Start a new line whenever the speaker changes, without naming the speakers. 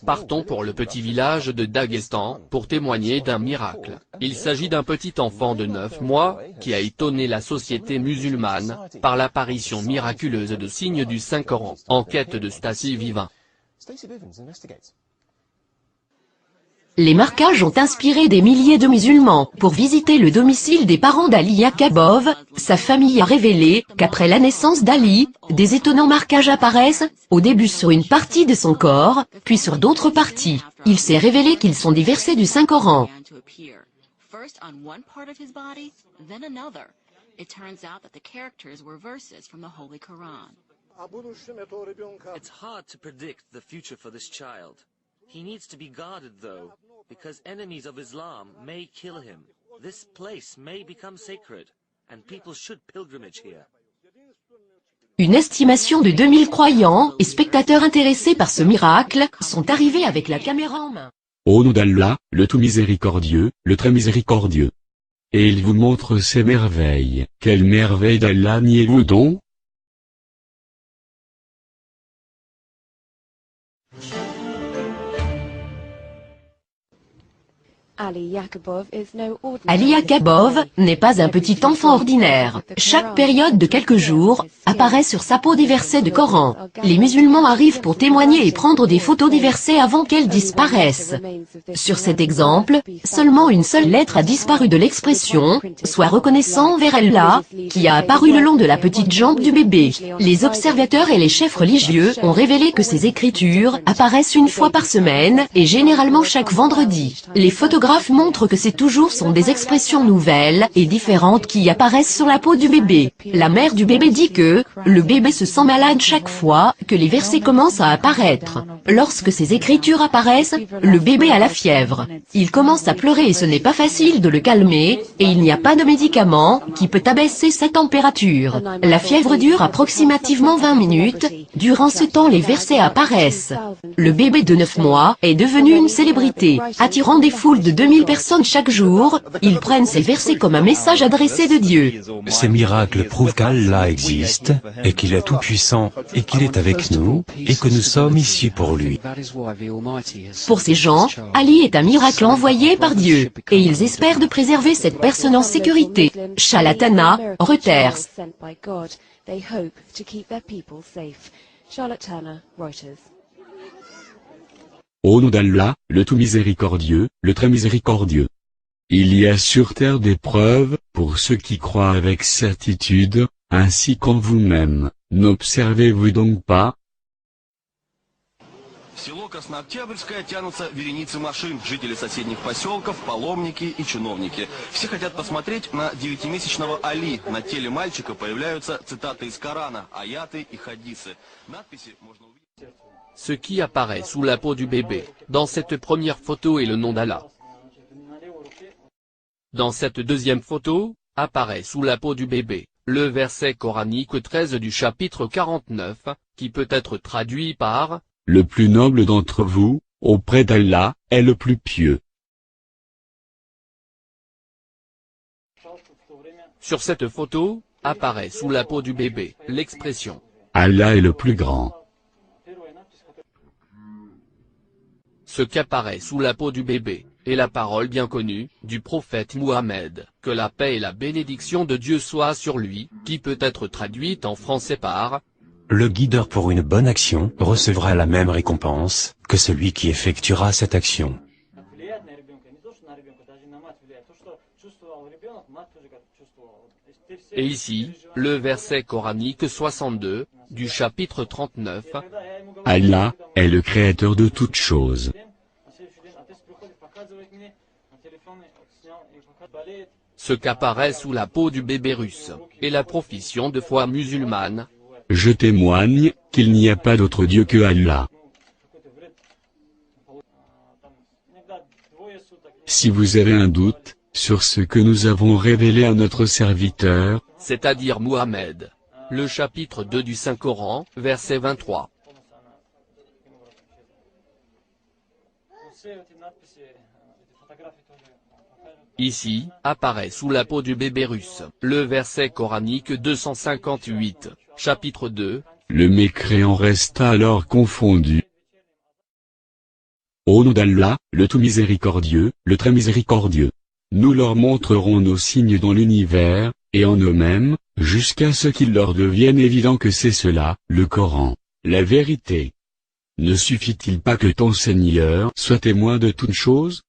Partons pour le petit village de Daghestan, pour témoigner d'un miracle. Il s'agit d'un petit enfant de 9 mois, qui a étonné la société musulmane, par l'apparition miraculeuse de signes du Saint-Coran. Enquête de Stacy Vivin.
Les marquages ont inspiré des milliers de musulmans. Pour visiter le domicile des parents d'Ali Yaqubov, sa famille a révélé qu'après la naissance d'Ali, des étonnants marquages apparaissent, au début sur une partie de son corps, puis sur d'autres parties. Il s'est révélé qu'ils sont des versets du Saint-Coran.
It's hard to predict the future for this child. He needs to be guarded though, because enemies of Islam may kill him. This place may become sacred, and people should pilgrimage here.
Une estimation de 2000 croyants et spectateurs intéressés par ce miracle sont arrivés avec la caméra en main.
Au nom d'Allah, le tout miséricordieux, le très miséricordieux. Et il vous montre ses merveilles. Quelle merveille d'Allah niez-vous donc?
Ali Yaqubov n'est pas un petit enfant ordinaire. Chaque période de quelques jours, apparaît sur sa peau des versets du Coran. Les musulmans arrivent pour témoigner et prendre des photos des versets avant qu'elles disparaissent. Sur cet exemple, seulement une seule lettre a disparu de l'expression « Sois reconnaissant envers Allah » qui a apparu le long de la petite jambe du bébé. Les observateurs et les chefs religieux ont révélé que ces écritures apparaissent une fois par semaine et généralement chaque vendredi. Les photographes montrent que ces toujours sont des expressions nouvelles et différentes qui apparaissent sur la peau du bébé. La mère du bébé dit que le bébé se sent malade chaque fois que les versets commencent à apparaître. Lorsque ces écritures apparaissent, le bébé a la fièvre. Il commence à pleurer et ce n'est pas facile de le calmer, et il n'y a pas de médicament qui peut abaisser sa température. La fièvre dure approximativement 20 minutes. Durant ce temps, les versets apparaissent. Le bébé de 9 mois est devenu une célébrité, attirant des foules de 2000 personnes chaque jour. Ils prennent ces versets comme un message adressé de Dieu.
Ces miracles prouvent qu'Allah existe, et qu'il est tout-puissant, et qu'il est avec nous, et que nous sommes ici pour lui.
Pour ces gens, Ali est un miracle envoyé par Dieu, et ils espèrent de préserver cette personne en sécurité. Charlatana, Reuters.
Au nom d'Allah, le tout miséricordieux, le très miséricordieux. Il y a sur terre des preuves, pour ceux qui croient avec certitude, ainsi qu'en vous-même. N'observez-vous donc pas?
В село Краснооктябрьское тянутся вереницы машин, жители соседних поселков, паломники и чиновники. Все хотят посмотреть на 9-месячного Али. На теле мальчика появляются цитаты из Корана, аяты и хадисы. Надписи можно увидеть.
Ce qui apparaît sous la peau du bébé, dans cette première photo est le nom d'Allah. Dans cette deuxième photo, apparaît sous la peau du bébé, le verset coranique 13 du chapitre 49, qui peut être traduit par «
Le plus noble d'entre vous, auprès d'Allah, est le plus pieux. »
Sur cette photo, apparaît sous la peau du bébé, l'expression
« Allah est le plus grand. »
Ce qu'apparaît sous la peau du bébé, est la parole bien connue, du prophète Mohammed, que la paix et la bénédiction de Dieu soient sur lui, qui peut être traduite en français par «
Le guideur pour une bonne action recevra la même récompense que celui qui effectuera cette action. »
Et ici, le verset coranique 62, du chapitre 39,
« Allah est le créateur de toutes choses. »
Ce qu'apparaît sous la peau du bébé russe, est la profession de foi musulmane.
Je témoigne qu'il n'y a pas d'autre Dieu que Allah. Si vous avez un doute sur ce que nous avons révélé à notre serviteur,
c'est-à-dire Mohammed, le chapitre 2 du Saint-Coran, verset 23. Ici, apparaît sous la peau du bébé russe, le verset coranique 258, chapitre 2.
Le mécréant resta alors confondu, Au nom d'Allah, le tout miséricordieux, le très miséricordieux. Nous leur montrerons nos signes dans l'univers, et en eux-mêmes, jusqu'à ce qu'il leur devienne évident que c'est cela, le Coran, la vérité. Ne suffit-il pas que ton Seigneur soit témoin de toutes choses?